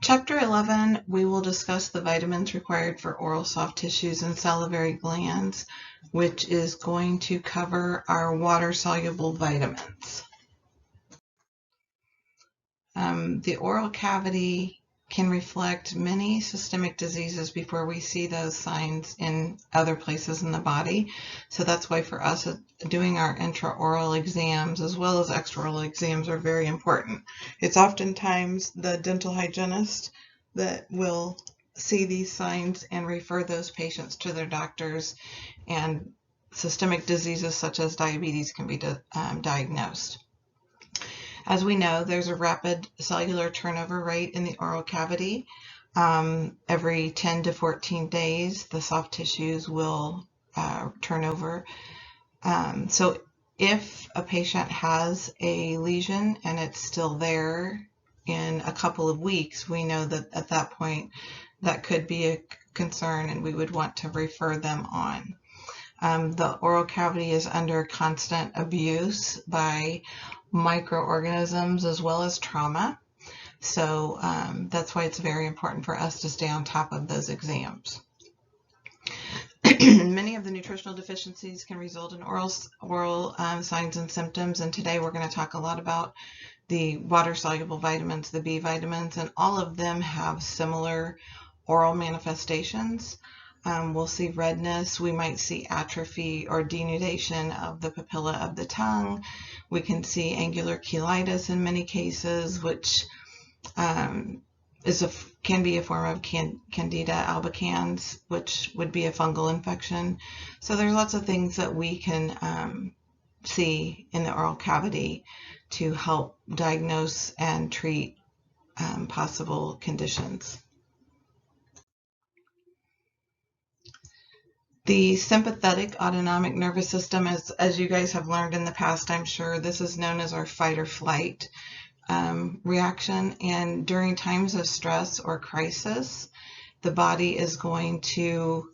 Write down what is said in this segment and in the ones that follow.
Chapter 11, we will discuss the vitamins required for oral soft tissues and salivary glands, which is going to cover our water-soluble vitamins. The oral cavity can reflect many systemic diseases before we see those signs in other places in the body. So that's why for us, doing our intraoral exams as well as extraoral exams are very important. It's oftentimes the dental hygienist that will see these signs and refer those patients to their doctors, and systemic diseases such as diabetes can be diagnosed. As we know, there's a rapid cellular turnover rate in the oral cavity. Every 10 to 14 days, the soft tissues will turn over. So if a patient has a lesion and it's still there in a couple of weeks, we know that at that point that could be a concern and we would want to refer them on. The oral cavity is under constant abuse by microorganisms as well as trauma. So that's why it's very important for us to stay on top of those exams. Many of the nutritional deficiencies can result in oral signs and symptoms, and today we're going to talk a lot about the water-soluble vitamins, the B vitamins, and all of them have similar oral manifestations. We'll see redness, we might see atrophy or denudation of the papilla of the tongue. We can see angular cheilitis in many cases, which can be a form of Candida albicans, which would be a fungal infection. So there's lots of things that we can see in the oral cavity to help diagnose and treat possible conditions. The sympathetic autonomic nervous system, as you guys have learned in the past, I'm sure, this is known as our fight or flight reaction. And during times of stress or crisis, the body is going to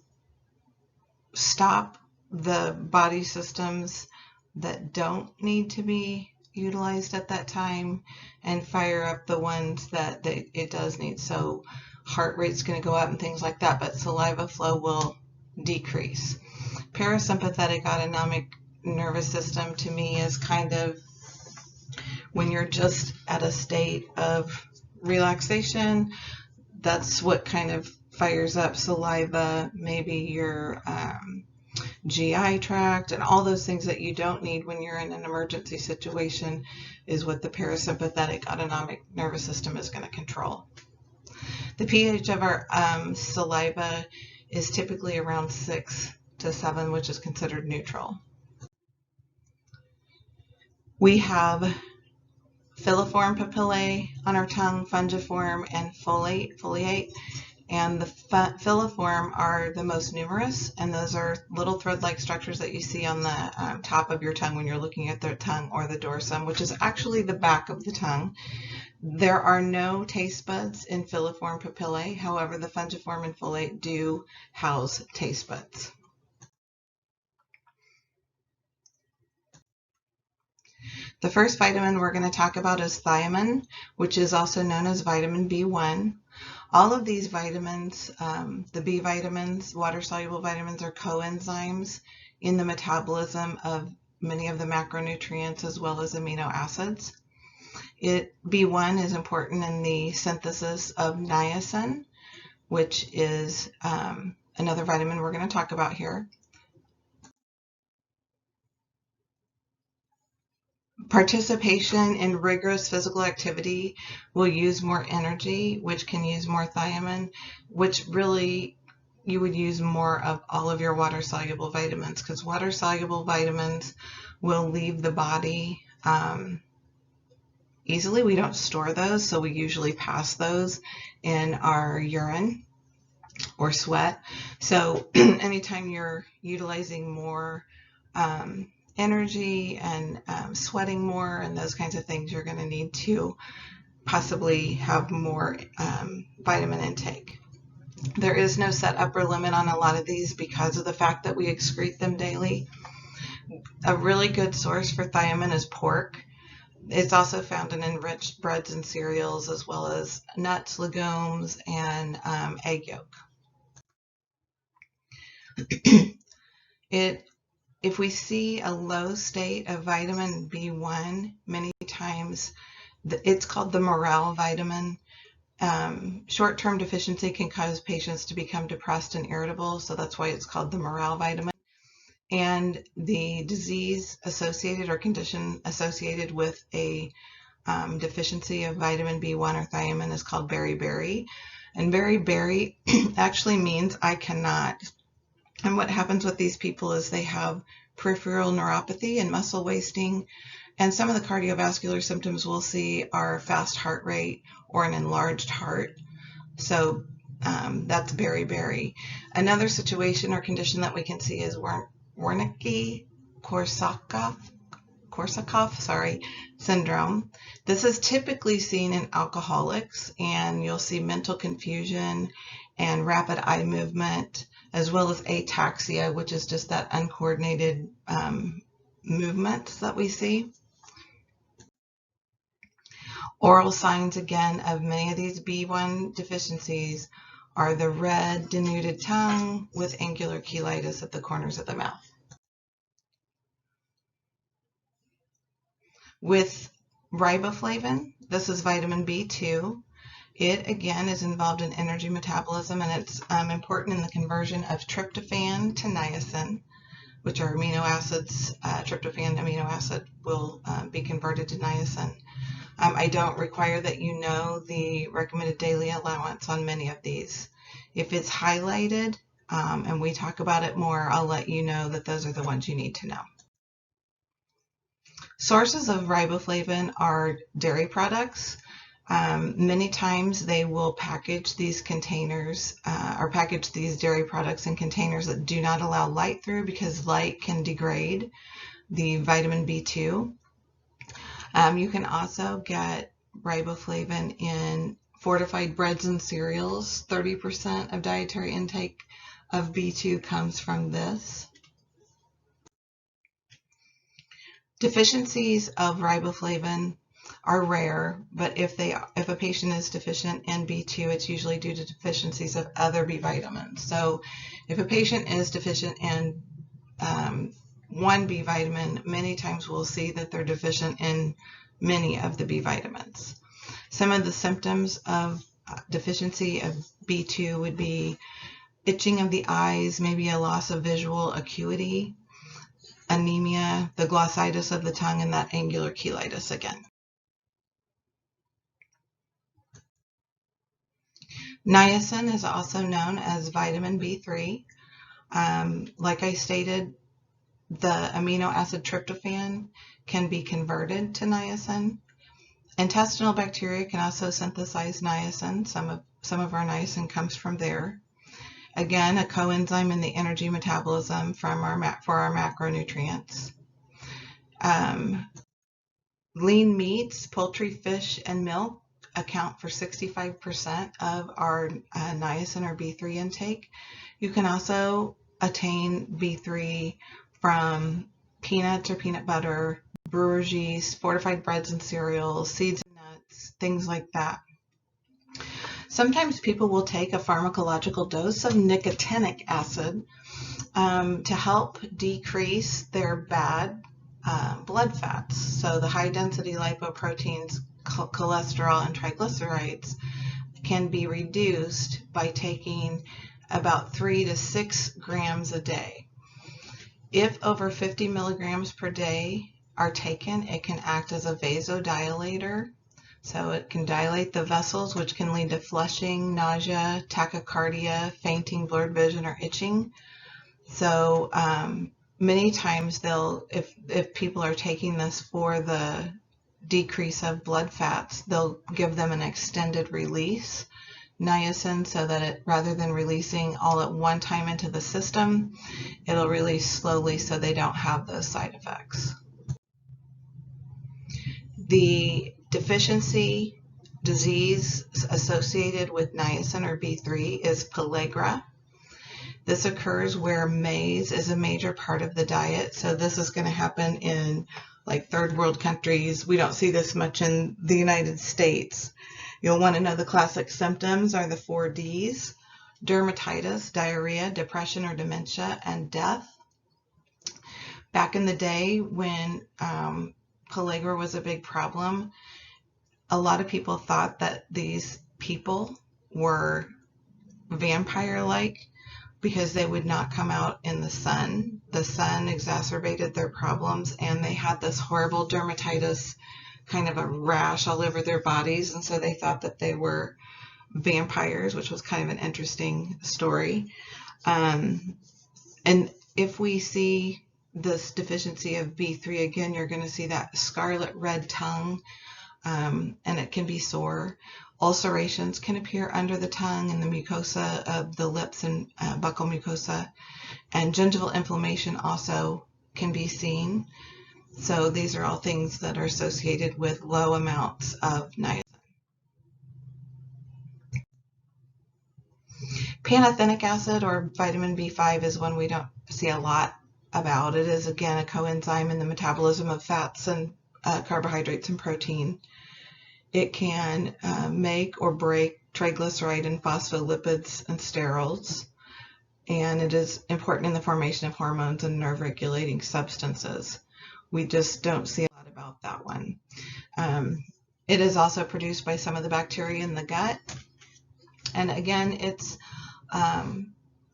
stop the body systems that don't need to be utilized at that time and fire up the ones that it does need. So heart rate's going to go up and things like that, but saliva flow will decrease. Parasympathetic autonomic nervous system to me is kind of when you're just at a state of relaxation. That's what kind of fires up saliva, maybe your GI tract, and all those things that you don't need when you're in an emergency situation is what the parasympathetic autonomic nervous system is going to control. The pH of our saliva is typically around 6 to 7, which is considered neutral. We have filiform papillae on our tongue, fungiform, and foliate. And the filiform are the most numerous, and those are little thread-like structures that you see on the top of your tongue when you're looking at the tongue, or the dorsum, which is actually the back of the tongue. There are no taste buds in filiform papillae. However, the fungiform and foliate do house taste buds. The first vitamin we're going to talk about is thiamine, which is also known as vitamin B1. All of these vitamins, the B vitamins, water-soluble vitamins, are coenzymes in the metabolism of many of the macronutrients as well as amino acids. B1 is important in the synthesis of niacin, which is another vitamin we're going to talk about here. Participation in rigorous physical activity will use more energy, which can use more thiamine, which really you would use more of all of your water-soluble vitamins, because water-soluble vitamins will leave the body easily. We don't store those, so we usually pass those in our urine or sweat. So anytime you're utilizing more energy and sweating more and those kinds of things, you're going to need to possibly have more vitamin intake. There is no set upper limit on a lot of these because of the fact that we excrete them daily. A really good source for thiamine is pork. It's also found in enriched breads and cereals, as well as nuts, legumes, and egg yolk. If we see a low state of vitamin B1, many times it's called the morale vitamin. Short-term deficiency can cause patients to become depressed and irritable, so that's why it's called the morale vitamin. And the disease associated or condition associated with a deficiency of vitamin B1 or thiamine is called beriberi. And beriberi actually means I cannot. And what happens with these people is they have peripheral neuropathy and muscle wasting. And some of the cardiovascular symptoms we'll see are fast heart rate or an enlarged heart. So that's beriberi. Another situation or condition that we can see is Wernicke-Korsakoff syndrome. This is typically seen in alcoholics, and you'll see mental confusion and rapid eye movement, as well as ataxia, which is just that uncoordinated movements that we see. Oral signs, again, of many of these B1 deficiencies are the red, denuded tongue with angular cheilitis at the corners of the mouth. With riboflavin, this is vitamin B2. It, again, is involved in energy metabolism, and it's important in the conversion of tryptophan to niacin, which are amino acids. Tryptophan amino acid will be converted to niacin. I don't require that you know the recommended daily allowance on many of these. If it's highlighted and we talk about it more, I'll let you know that those are the ones you need to know. Sources of riboflavin are dairy products. Many times they will package these containers or package these dairy products in containers that do not allow light through, because light can degrade the vitamin B2. You can also get riboflavin in fortified breads and cereals. 30% of dietary intake of B2 comes from this. Deficiencies of riboflavin are rare, but if a patient is deficient in B2, it's usually due to deficiencies of other B vitamins. So if a patient is deficient in one B vitamin, many times we'll see that they're deficient in many of the B vitamins. Some of the symptoms of deficiency of B2 would be itching of the eyes, maybe a loss of visual acuity, anemia, the glossitis of the tongue, and that angular cheilitis again. Niacin is also known as vitamin B3. Like I stated, the amino acid tryptophan can be converted to niacin. Intestinal bacteria can also synthesize niacin. Some of our niacin comes from there. Again, a coenzyme in the energy metabolism for our macronutrients. Lean meats, poultry, fish, and milk account for 65% of our niacin or B3 intake. You can also attain B3 from peanuts or peanut butter, brewer's yeast, fortified breads and cereals, seeds and nuts, things like that. Sometimes people will take a pharmacological dose of nicotinic acid to help decrease their bad blood fats. So the high density lipoproteins, cholesterol, and triglycerides can be reduced by taking about 3 to 6 grams a day. If over 50 milligrams per day are taken, it can act as a vasodilator. So it can dilate the vessels, which can lead to flushing, nausea, tachycardia, fainting, blurred vision, or itching. So many times if people are taking this for the decrease of blood fats, they'll give them an extended release niacin, so that it, rather than releasing all at one time into the system, it'll release slowly so they don't have those side effects. The deficiency disease associated with niacin or B3 is pellagra. This occurs where maize is a major part of the diet. So this is going to happen in like third world countries. We don't see this much in the United States. You'll want to know the classic symptoms are the 4 Ds: dermatitis, diarrhea, depression or dementia, and death. Back in the day when pellagra was a big problem, a lot of people thought that these people were vampire-like because they would not come out in the sun. The sun exacerbated their problems, and they had this horrible dermatitis, kind of a rash all over their bodies, and so they thought that they were vampires, which was kind of an interesting story. And if we see this deficiency of B3, again, you're going to see that scarlet red tongue, and it can be sore. Ulcerations can appear under the tongue and the mucosa of the lips and buccal mucosa, and gingival inflammation also can be seen. So these are all things that are associated with low amounts of niacin. Pantothenic acid, or vitamin B5, is one we don't see a lot about. It is, again, a coenzyme in the metabolism of fats and carbohydrates and protein. It can make or break triglyceride and phospholipids and sterols, and it is important in the formation of hormones and nerve-regulating substances. We just don't see a lot about that one. It is also produced by some of the bacteria in the gut, and again, its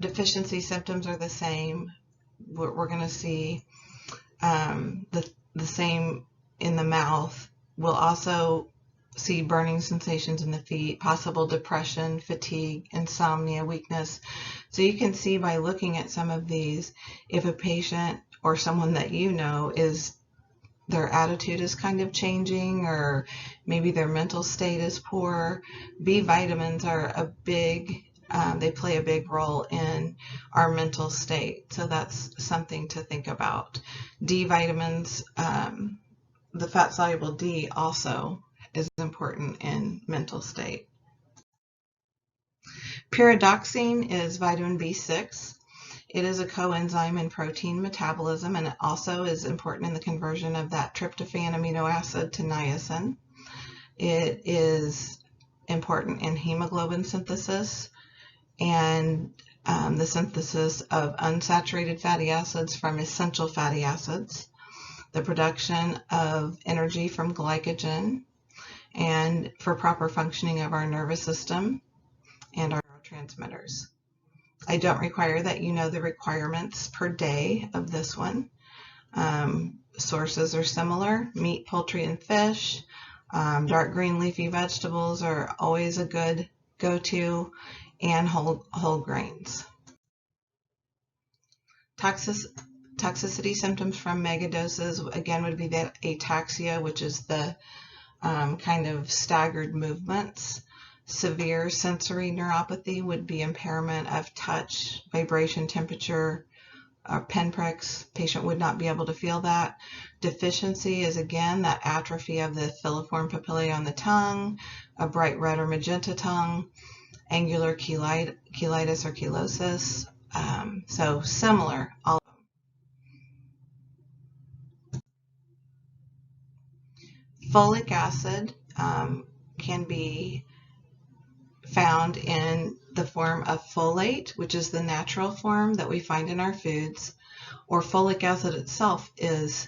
deficiency symptoms are the same. We're going to see the same in the mouth. We'll also see burning sensations in the feet, possible depression, fatigue, insomnia, weakness. So you can see by looking at some of these, if a patient or someone that you know their attitude is kind of changing, or maybe their mental state is poor. B vitamins are they play a big role in our mental state. So that's something to think about. D vitamins, the fat-soluble D also is important in mental state. Pyridoxine is vitamin B6. It is a coenzyme in protein metabolism, and it also is important in the conversion of that tryptophan amino acid to niacin. It is important in hemoglobin synthesis and the synthesis of unsaturated fatty acids from essential fatty acids, the production of energy from glycogen, and for proper functioning of our nervous system and our neurotransmitters. I don't require that you know the requirements per day of this one. Sources are similar: meat, poultry, and fish. Dark green leafy vegetables are always a good go-to, and whole grains. Toxicity symptoms from megadoses, again, would be that ataxia, which is the kind of staggered movements. Severe sensory neuropathy would be impairment of touch, vibration, temperature, pinpricks. Patient would not be able to feel that. Deficiency is, again, that atrophy of the filiform papillae on the tongue, a bright red or magenta tongue, angular cheilitis or chelosis. So similar, all of them. Folic acid can be found in the form of folate, which is the natural form that we find in our foods, or folic acid itself is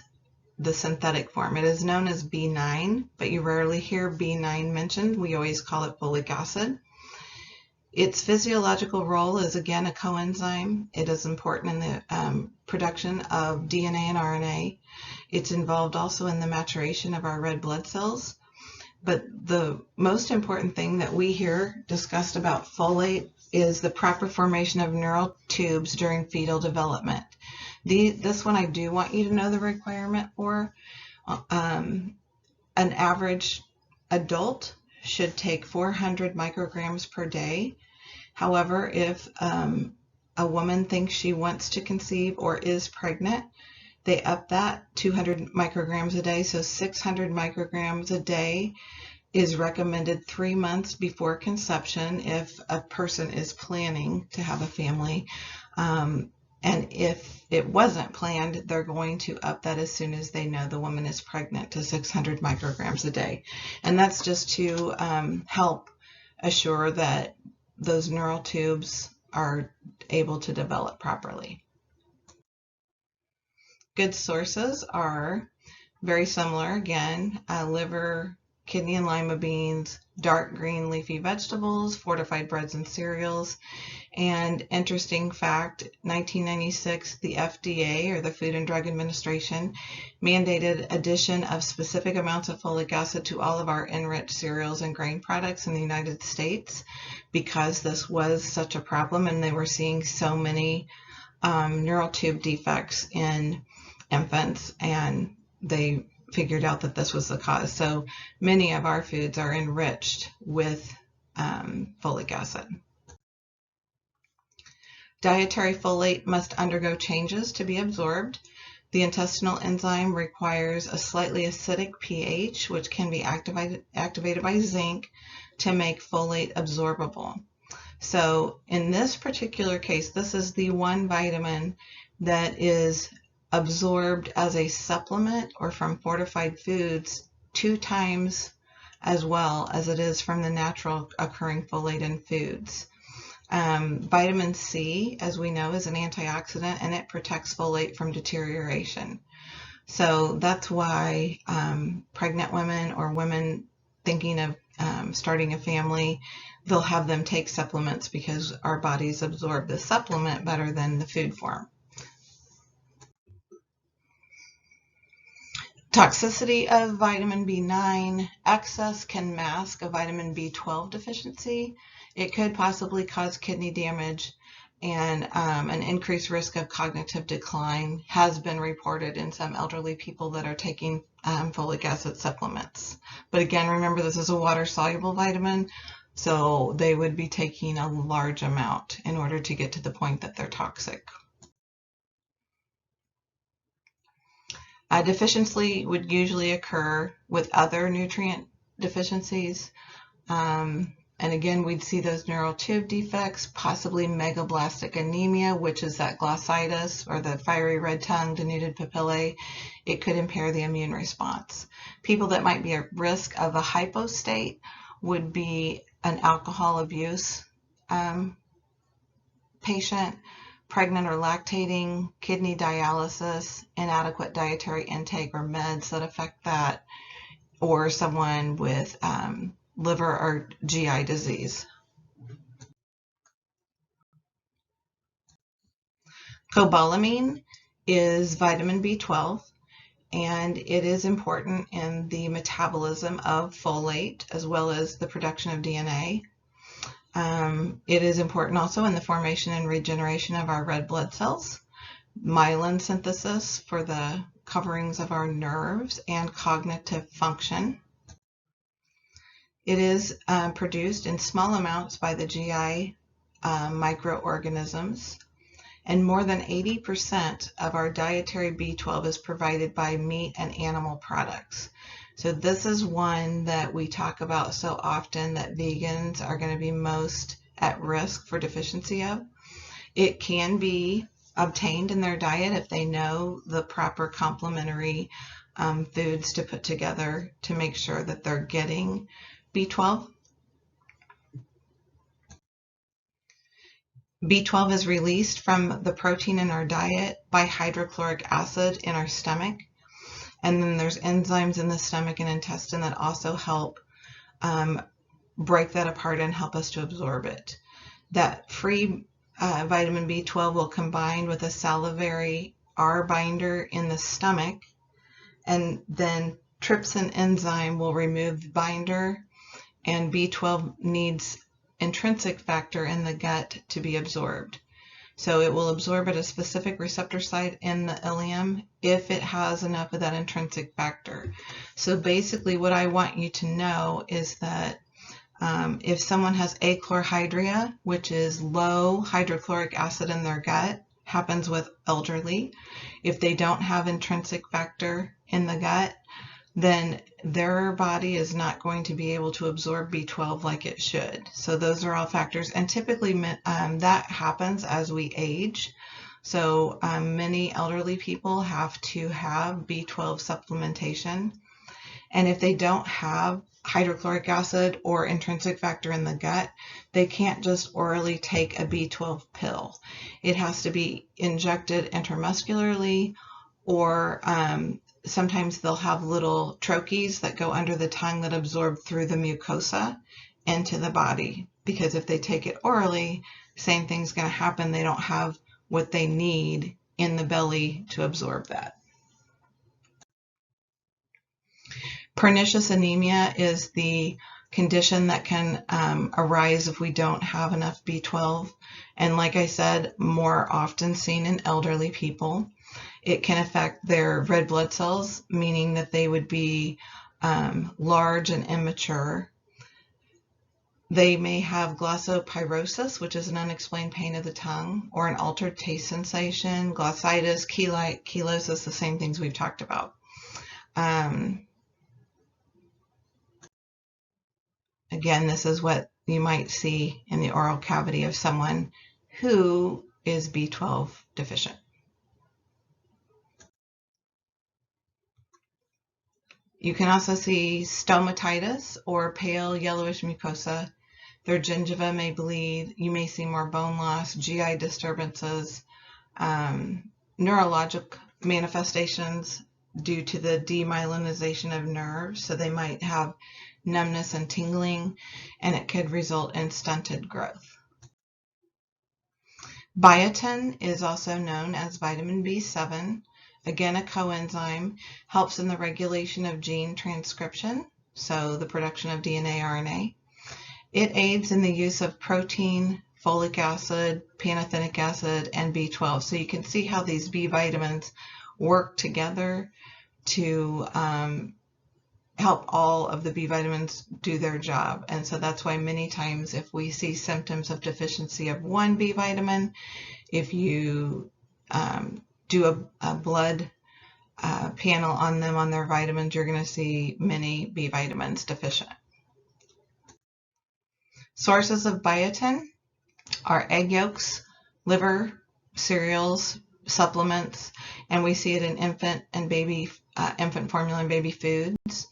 the synthetic form. It is known as B9, but you rarely hear B9 mentioned. We always call it folic acid. Its physiological role is, again, a coenzyme. It is important in the production of DNA and RNA. It's involved also in the maturation of our red blood cells. But the most important thing that we hear discussed about folate is the proper formation of neural tubes during fetal development. This one I do want you to know the requirement for. An average adult should take 400 micrograms per day. However, if a woman thinks she wants to conceive or is pregnant, they up that 200 micrograms a day, so 600 micrograms a day is recommended 3 months before conception if a person is planning to have a family. And if it wasn't planned, they're going to up that as soon as they know the woman is pregnant to 600 micrograms a day. And that's just to help assure that those neural tubes are able to develop properly. Good sources are very similar. Again, liver, kidney and lima beans, dark green leafy vegetables, fortified breads and cereals. And interesting fact, 1996, the FDA, or the Food and Drug Administration, mandated addition of specific amounts of folic acid to all of our enriched cereals and grain products in the United States because this was such a problem and they were seeing so many neural tube defects in infants, and they figured out that this was the cause. So many of our foods are enriched with folic acid. Dietary folate must undergo changes to be absorbed. The intestinal enzyme requires a slightly acidic pH, which can be activated by zinc to make folate absorbable. So in this particular case, this is the one vitamin that is absorbed as a supplement or from fortified foods 2 times as well as it is from the natural occurring folate in foods. Vitamin C, as we know, is an antioxidant and it protects folate from deterioration. So that's why pregnant women or women thinking of starting a family, they'll have them take supplements because our bodies absorb the supplement better than the food form. Toxicity of vitamin B9. Excess can mask a vitamin B12 deficiency. It could possibly cause kidney damage, and an increased risk of cognitive decline has been reported in some elderly people that are taking folic acid supplements. But again, remember this is a water-soluble vitamin, so they would be taking a large amount in order to get to the point that they're toxic. Deficiency would usually occur with other nutrient deficiencies. And again, we'd see those neural tube defects, possibly megaloblastic anemia, which is that glossitis or the fiery red tongue, denuded papillae. It could impair the immune response. People that might be at risk of a hypo state would be an alcohol abuse patient, pregnant or lactating, kidney dialysis, inadequate dietary intake or meds that affect that, or someone with liver or GI disease. Cobalamin is vitamin B12, and it is important in the metabolism of folate as well as the production of DNA. It is important also in the formation and regeneration of our red blood cells, myelin synthesis for the coverings of our nerves, and cognitive function. It is produced in small amounts by the GI microorganisms, and more than 80% of our dietary B12 is provided by meat and animal products. So this is one that we talk about so often that vegans are going to be most at risk for deficiency of. It can be obtained in their diet if they know the proper complementary foods to put together to make sure that they're getting B12. B12 is released from the protein in our diet by hydrochloric acid in our stomach. And then there's enzymes in the stomach and intestine that also help break that apart and help us to absorb it. That free vitamin B12 will combine with a salivary R binder in the stomach, and then trypsin enzyme will remove the binder, and B12 needs intrinsic factor in the gut to be absorbed. So it will absorb at a specific receptor site in the ileum if it has enough of that intrinsic factor. So basically what I want you to know is that if someone has achlorhydria, which is low hydrochloric acid in their gut, happens with elderly. If they don't have intrinsic factor in the gut, then their body is not going to be able to absorb B12 like it should. So those are all factors, and typically that happens as we age. So many elderly people have to have B12 supplementation. And if they don't have hydrochloric acid or intrinsic factor in the gut, they can't just orally take a B12 pill. It has to be injected intramuscularly, or sometimes they'll have little troches that go under the tongue that absorb through the mucosa into the body. Because if they take it orally, same thing's going to happen. They don't have what they need in the belly to absorb that. Pernicious anemia is the condition that can arise if we don't have enough B12. And like I said, more often seen in elderly people. It can affect their red blood cells, meaning that they would be large and immature. They may have glossopyrosis, which is an unexplained pain of the tongue, or an altered taste sensation, glossitis, chelosis, the same things we've talked about. Again, this is what you might see in the oral cavity of someone who is B12 deficient. You can also see stomatitis or pale yellowish mucosa. Their gingiva may bleed. You may see more bone loss, GI disturbances, neurologic manifestations due to the demyelinization of nerves. So they might have numbness and tingling, and it could result in stunted growth. Biotin is also known as vitamin B7. Again, a coenzyme, helps in the regulation of gene transcription, so the production of DNA, RNA. It aids in the use of protein, folic acid, pantothenic acid, and B12. So you can see how these B vitamins work together to help all of the B vitamins do their job. And so that's why many times if we see symptoms of deficiency of one B vitamin, if you do a blood panel on them on their vitamins, you're going to see many B vitamins deficient. Sources of biotin are egg yolks, liver, cereals, supplements, and we see it in infant formula and baby foods.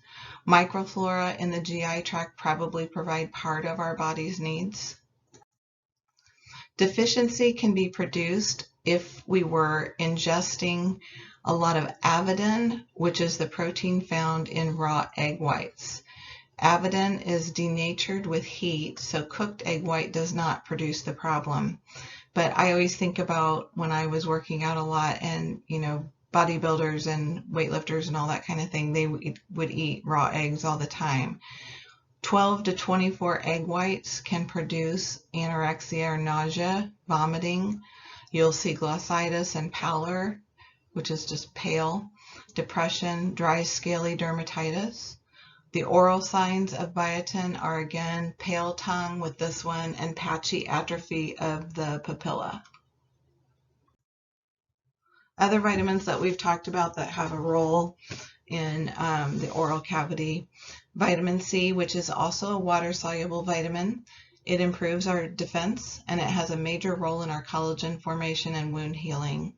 Microflora in the GI tract probably provide part of our body's needs. Deficiency can be produced if we were ingesting a lot of avidin, which is the protein found in raw egg whites. Avidin is denatured with heat, so cooked egg white does not produce the problem. But I always think about when I was working out a lot, and bodybuilders and weightlifters and all that kind of thing, they would eat raw eggs all the time. 12 to 24 egg whites can produce anorexia or nausea, vomiting. You'll see glossitis and pallor, which is just pale, depression, dry scaly dermatitis. The oral signs of biotin are again pale tongue with this one and patchy atrophy of the papilla. Other vitamins that we've talked about that have a role in the oral cavity: vitamin C, which is also a water-soluble vitamin. It improves our defense, and it has a major role in our collagen formation and wound healing.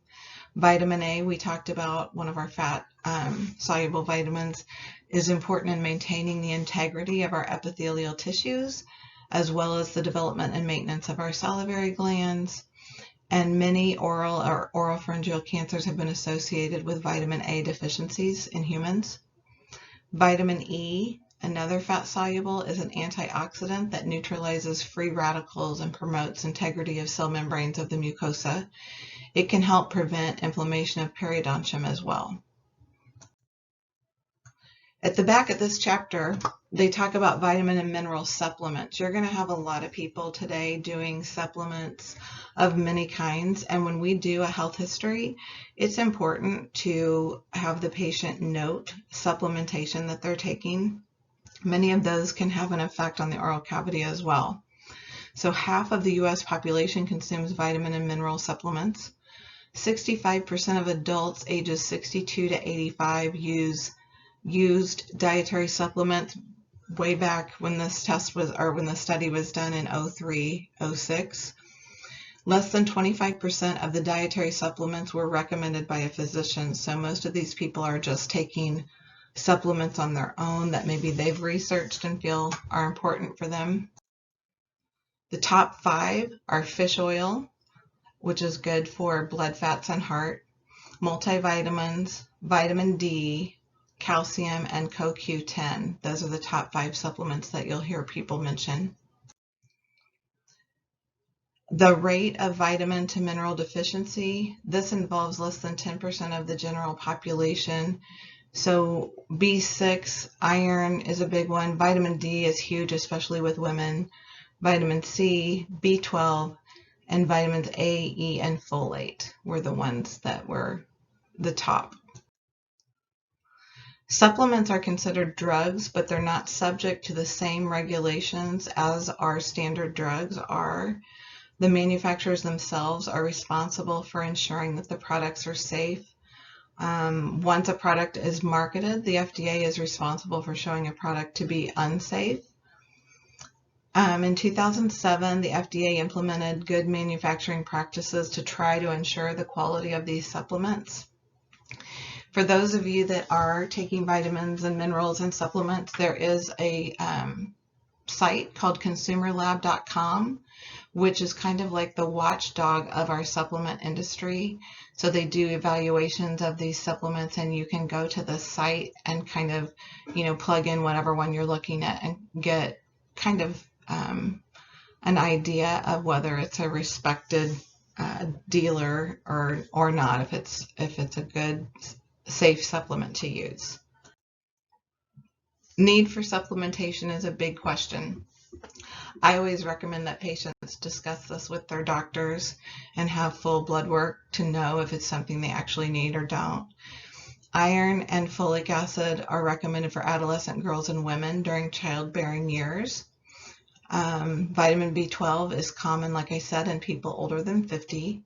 Vitamin A, we talked about, one of our fat-soluble vitamins, is important in maintaining the integrity of our epithelial tissues, as well as the development and maintenance of our salivary glands. And many oral or oropharyngeal cancers have been associated with vitamin A deficiencies in humans. Vitamin E, another fat-soluble, is an antioxidant that neutralizes free radicals and promotes integrity of cell membranes of the mucosa. It can help prevent inflammation of periodontium as well. At the back of this chapter, they talk about vitamin and mineral supplements. You're going to have a lot of people today doing supplements of many kinds, and when we do a health history, it's important to have the patient note supplementation that they're taking. Many of those can have an effect on the oral cavity as well. So half of the U.S. population consumes vitamin and mineral supplements. 65% of adults ages 62 to 85 used dietary supplements way back when this test was, or when the study was done in 03, 06. Less than 25% of the dietary supplements were recommended by a physician. So most of these people are just taking supplements on their own that maybe they've researched and feel are important for them. The top 5 are fish oil, which is good for blood fats and heart, multivitamins, vitamin D, calcium, and CoQ10. Those are the top 5 supplements that you'll hear people mention. The rate of vitamin to mineral deficiency, this involves less than 10% of the general population. So B6, iron is a big one. Vitamin D is huge, especially with women. Vitamin C, B12, and vitamins A, E, and folate were the ones that were the top. Supplements are considered drugs, but they're not subject to the same regulations as our standard drugs are. The manufacturers themselves are responsible for ensuring that the products are safe. Once a product is marketed, the FDA is responsible for showing a product to be unsafe. In 2007, the FDA implemented good manufacturing practices to try to ensure the quality of these supplements. For those of you that are taking vitamins and minerals and supplements, there is a site called consumerlab.com, which is kind of like the watchdog of our supplement industry. So they do evaluations of these supplements, and you can go to the site and kind of, plug in whatever one you're looking at and get kind of an idea of whether it's a respected dealer or not, if it's a good, safe supplement to use. Need for supplementation is a big question. I always recommend that patients discuss this with their doctors and have full blood work to know if it's something they actually need or don't. Iron and folic acid are recommended for adolescent girls and women during childbearing years. Vitamin B12 is common, like I said, in people older than 50.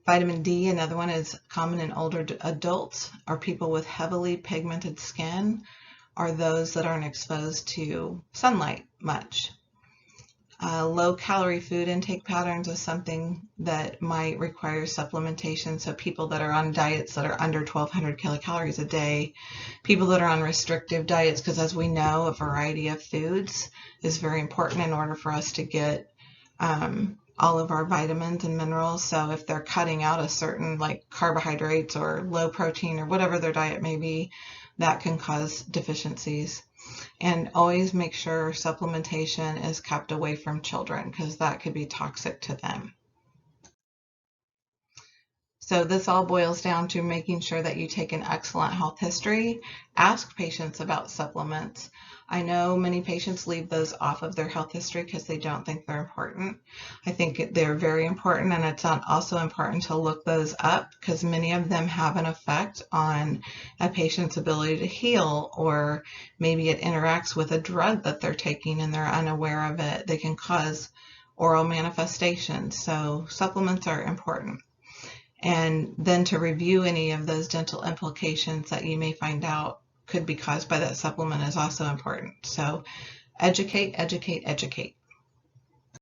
Vitamin D, another one, is common in older adults or people with heavily pigmented skin, or those that aren't exposed to sunlight much. Low-calorie food intake patterns is something that might require supplementation. So people that are on diets that are under 1,200 kilocalories a day, people that are on restrictive diets, because as we know, a variety of foods is very important in order for us to get all of our vitamins and minerals. So if they're cutting out a certain like carbohydrates or low protein or whatever their diet may be, that can cause deficiencies. And always make sure supplementation is kept away from children, because that could be toxic to them. So this all boils down to making sure that you take an excellent health history. Ask patients about supplements. I know many patients leave those off of their health history because they don't think they're important. I think they're very important, and it's also important to look those up because many of them have an effect on a patient's ability to heal, or maybe it interacts with a drug that they're taking and they're unaware of it. They can cause oral manifestations. So supplements are important. And then to review any of those dental implications that you may find out could be caused by that supplement is also important. So educate, educate, educate.